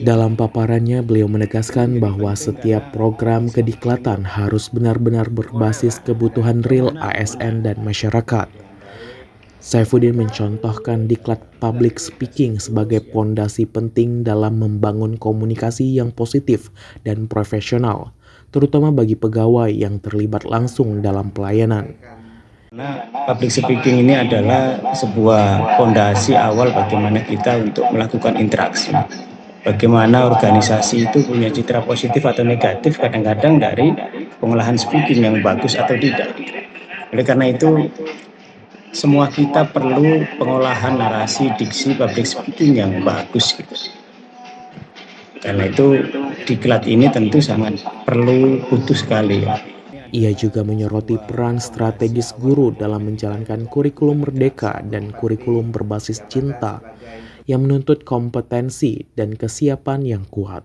Dalam paparannya, beliau menegaskan bahwa setiap program kediklatan harus benar-benar berbasis kebutuhan real ASN dan masyarakat. Saifuddin mencontohkan diklat public speaking sebagai pondasi penting dalam membangun komunikasi yang positif dan profesional, terutama bagi pegawai yang terlibat langsung dalam pelayanan. Karena public speaking ini adalah sebuah fondasi awal bagaimana kita untuk melakukan interaksi. Bagaimana organisasi itu punya citra positif atau negatif kadang-kadang dari pengolahan speaking yang bagus atau tidak. Oleh karena itu, semua kita perlu pengolahan narasi diksi public speaking yang bagus gitu. Karena itu diklat ini tentu sangat butuh sekali ya. Ia juga menyoroti peran strategis guru dalam menjalankan kurikulum merdeka dan kurikulum berbasis cinta yang menuntut kompetensi dan kesiapan yang kuat.